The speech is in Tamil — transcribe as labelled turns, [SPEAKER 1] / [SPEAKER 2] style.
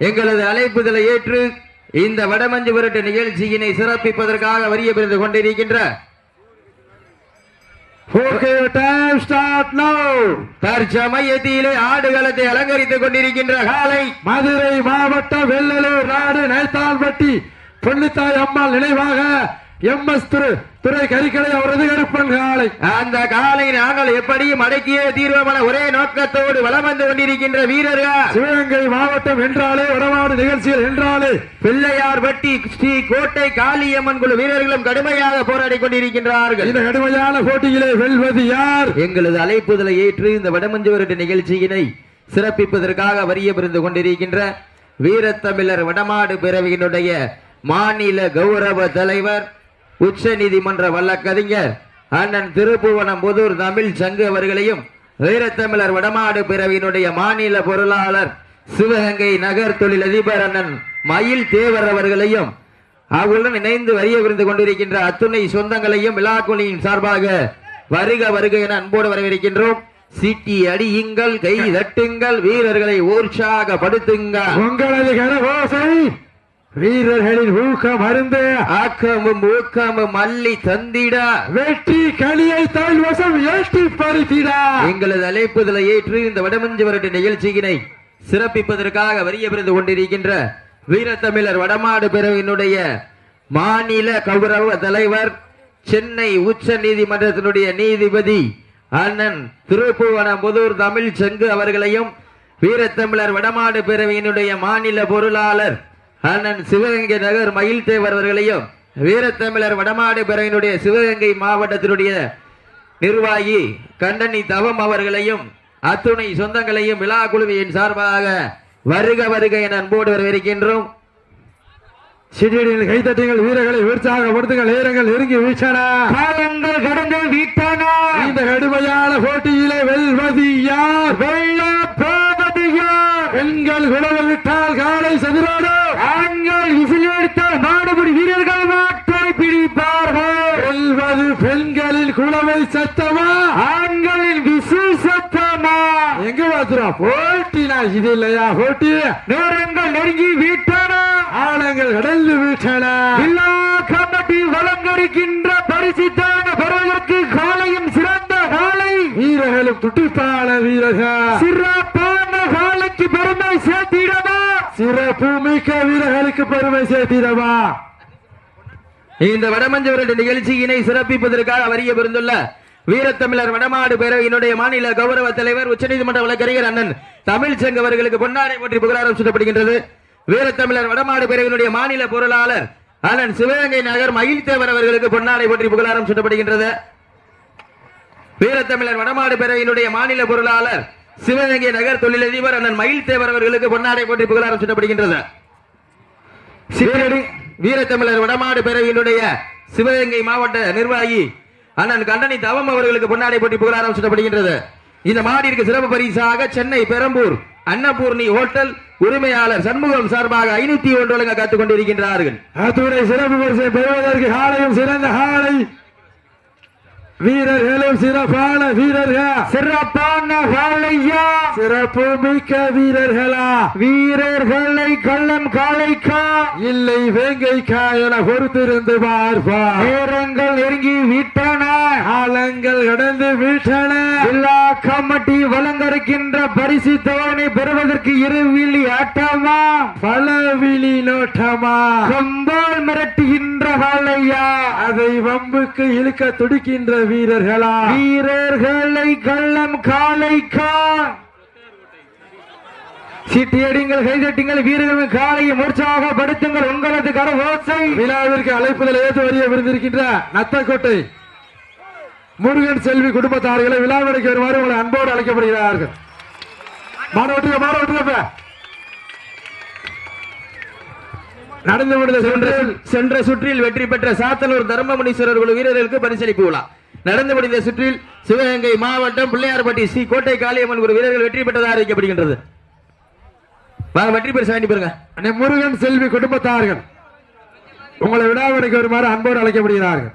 [SPEAKER 1] எங்களது அழைப்புதலை ஏற்று இந்த வடமஞ்சு விரட்டு நிகழ்ச்சியினை சிறப்பிப்பதற்காக வரிய பெருந்து கொண்டிருக்கின்ற தற்சமயத்திலே ஆடுகளத்தை அலங்கரித்துக் கொண்டிருக்கின்ற காலை
[SPEAKER 2] மதுரை மாவட்டம் வெள்ளலூர் நாடு நைத்தால்பட்டி பொன்னித்தாய் அம்மாள் நினைவாக MS துறை கறிக்கடை அவரது கருப்பன் காலை.
[SPEAKER 1] அந்த காலை நாங்கள் எப்படியும் அடக்கியே தீர்வமான ஒரே நோக்கத்தோடு வலம் வந்து கொண்டிருக்கின்ற வீரர்கள்
[SPEAKER 2] சிவகங்கை மாவட்டம் என்றாலே வடமாடு நிகழ்ச்சிகள் என்றாலே
[SPEAKER 1] பிள்ளையார்பட்டி ஸ்ரீ கோட்டை காளியம்மன் குழு வீரர்களும் கடுமையாக போராடி கொண்டிருக்கின்றார்கள்.
[SPEAKER 2] இந்த கடுமையான போட்டியிலே வெல்வது யார்?
[SPEAKER 1] எங்களது அழைப்புதலை ஏற்று இந்த வடமஞ்சு விரட்டு நிகழ்ச்சியினை சிறப்பிப்பதற்காக வரிய பெருந்து கொண்டிருக்கின்ற வீரத்தமிழர் வடமாடு பிறவியினுடைய மாநில கௌரவ தலைவர் உச்ச நீதிமன்ற வழக்கறிஞர் அண்ணன் திருப்புவனம் புதூர் தமிழ் சங்கு அவர்களையும் வீரத்தமிழர் வடமாடு பிறவியினுடைய மாநில பொருளாளர் சிவகங்கை நகர் தொழில் அதிபர் அண்ணன் மயில் தேவர் அவர்களையும் அவர்களுடன் இணைந்து வரிய விருந்து கொண்டிருக்கின்ற அத்துணை சொந்தங்களையும் விழாக்குழியின் சார்பாக வருக வருக என அன்போடு வரவேற்கின்றோம். சீட்டி அடியுங்கள், கை தட்டுங்கள், வீரர்களை உற்சாகப்படுத்துங்கள்.
[SPEAKER 2] உங்களது கரகோசை வீரர்களின் ஊக்கம் அருந்து
[SPEAKER 1] ஆக்கமும் ஊக்கமும் அள்ளி தந்திட
[SPEAKER 2] வெற்றி களியை தாழ்வசம் ஏற்றி பறித்திட
[SPEAKER 1] எங்களது அழைப்புதலை ஏற்று இந்த வடமஞ்சு விரட்டு நிகழ்ச்சியினை சிறப்பிப்பதற்காக வரிய விருந்து கொண்டிருக்கின்ற வீரத்தமிழர் வடமாடு பிரிவினுடைய மாநில கௌரவ தலைவர் சென்னை உச்ச நீதிமன்றத்தினுடைய நீதிபதி அண்ணன் திருப்புவனம் புதூர் தமிழ் சங்கு அவர்களையும் வீரத்தமிழர் வடமாடு பிரிவினுடைய மாநில பொருளாளர் அண்ணன் சிவகங்கை நகர் மயில் தேவர் அவர்களையும் வீரத்தமிழர் வடமாடு பிரிவினுடைய சிவகங்கை மாவட்டத்தினுடைய நிர்வாகி கண்டனி தவம் அவர்களையும் அத்துணை சொந்தங்களையும் விழா குழுவின் சார்பாக வருக வருக என அன்போடு வரவேற்கின்றோம்.
[SPEAKER 2] சிடியில் கைத்தட்டிகள் வீரர்களை உற்சாகப்படுத்துங்கள். நேரங்கள் நெருங்கி வீழ்ச்சன, காலங்கள் கடந்து வீட்டான இந்த கடுமையான போட்டியிலே வெல்வது யார்? வெல்ல போவது யார்? பெண்கள் குழவு விட்டால் காலை சதுரோடு, ஆண்கள் விசிலெடுத்தால் மாடுபிடி வீரர்கள் மாட்டை பிடிப்பார்கள். வெல்வது பெண்களின் குழவை சத்தமா, ஆண்களின் விசில் சத்தமா? எங்க பார்த்துறோம் போட்டினா இது இல்லையா? போட்டி நேரங்கள் நெருங்கி வீட்டான, ஆழங்கள் கடந்து விட்டன. கபடி வழங்கருக்கின்ற பரிசுத்தான பெறுவதற்கு காலையும் சிறந்த காலை, வீரர்களும் துட்டிப்பான வீரர்கள், சிறப்பான காலைக்கு பெருமை சேர்த்திடவா? சிறப்பு மிக்க வீரர்களுக்கு பெருமை சேர்த்திடவா?
[SPEAKER 1] இந்த வடமஞ்சு விரட்டு நிகழ்ச்சியினை சிறப்பிப்பதற்காக வரிய பெருந்துள்ள வீரத்தமிழர் வடமாடு பேரவையினுடைய மாநில கௌரவ தலைவர் உச்சநீதிமன்ற வழக்கறிஞர் அண்ணன் தமிழ் சங்க அவர்களுக்கு பொன்னாடை போற்றி புகழாரம் சூட்டப்படுகின்றது. வீரத்தமிழர் வடமாடு பிரிவினுடைய மாநில பொருளாளர் அண்ணன் சிவகங்கை நகர் மயில் தேவர் அவர்களுக்கு பொன்னாடை போற்றி புகழாரம் சூட்டப்படுகின்றது. வீரத்தமிழர் வடமாடு பிரிவினுடைய மாநில பொருளாளர் சிவகங்கை நகர் தொழிலதிபர் அண்ணன் மயில் தேவர் அவர்களுக்கு பொன்னாடை போற்றி புகழாரம் சூட்டப்படுகின்றது. வீரத்தமிழர் வடமாடு பிரிவினுடைய சிவகங்கை மாவட்ட நிர்வாகி அண்ணன் கண்டனி தவம் அவர்களுக்கு பொன்னாடை போற்றி புகழாரம் சூட்டப்படுகின்றது. இந்த மாடிற்கு சிறப்பு பரிசாக சென்னை பெரம்பூர் அன்னபூர்ணி ஹோட்டல் உரிமையாளர் சண்முகம் சார்பாக 501 வழங்க காத்துக் கொண்டிருக்கின்றார்கள்.
[SPEAKER 2] அத்துறை சிறப்பு பரிசை பெறுவதற்கு காலையும் சிறந்த காலை, வீரர்களும் சிறப்பான வீரர்கள், சிறப்பான காலையா, சிறப்பு மிக்க வீரர்களா? வீரர்களை கள்ளம் காலைக்கா இல்லை வேங்கைக்கா என பொறுத்திருந்து பார்ப்பா. நேரங்கள் நெருங்கி விட்டன, காலங்கள் கடந்து விட்டன. எல்லா கமிட்டி வழங்கருக்கின்ற பரிசு தவணை பெறுவதற்கு இருவிழி ஆட்டமா, பலவிழி நோட்டமா? கொம்பால் மிரட்டுகின்ற காலையா, அதை வம்புக்கு இழுக்க துடிக்கின்ற வீரர்களா? வீரர்களை கள்ளம் காலைக்கா சீட்டியடிங்கள், கைதட்டுங்கள், வீரர்கள் காலையை உற்சாகப்படுத்துங்கள். உங்களது கரகோசை விழாவிற்கு அழைப்புதல் ஏற்று வரிய விருந்திருக்கின்ற நத்தக்கோட்டை முருகன் செல்வி குடும்பத்தார்களை விழாவிற்கு வருமாறு உங்களை அன்போடு அழைக்கப்படுகிறார்கள். நடந்து முடிந்த
[SPEAKER 1] சென்ற சுற்றில் வெற்றி பெற்ற சாத்தனூர் தர்மமுனீஸ்வரர் குழு வீரர்களுக்கு பரிசளிப்பு விழா நடந்து முடிந்த சுற்றில் சிவகங்கை மாவட்டம் பிள்ளையார்பட்டி ஸ்ரீ கோட்டை காளியம்மன் குழு வீரர்கள் வெற்றி பெற்றதாக அறிவிக்கப்படுகின்றது. வெற்றி பெற்ற வேண்டி பெறுங்க.
[SPEAKER 2] முருகன் செல்வி குடும்பத்தார்கள் உங்களை விழாவிற்கு வருமாறு அன்போடு அழைக்கப்படுகிறார்கள்.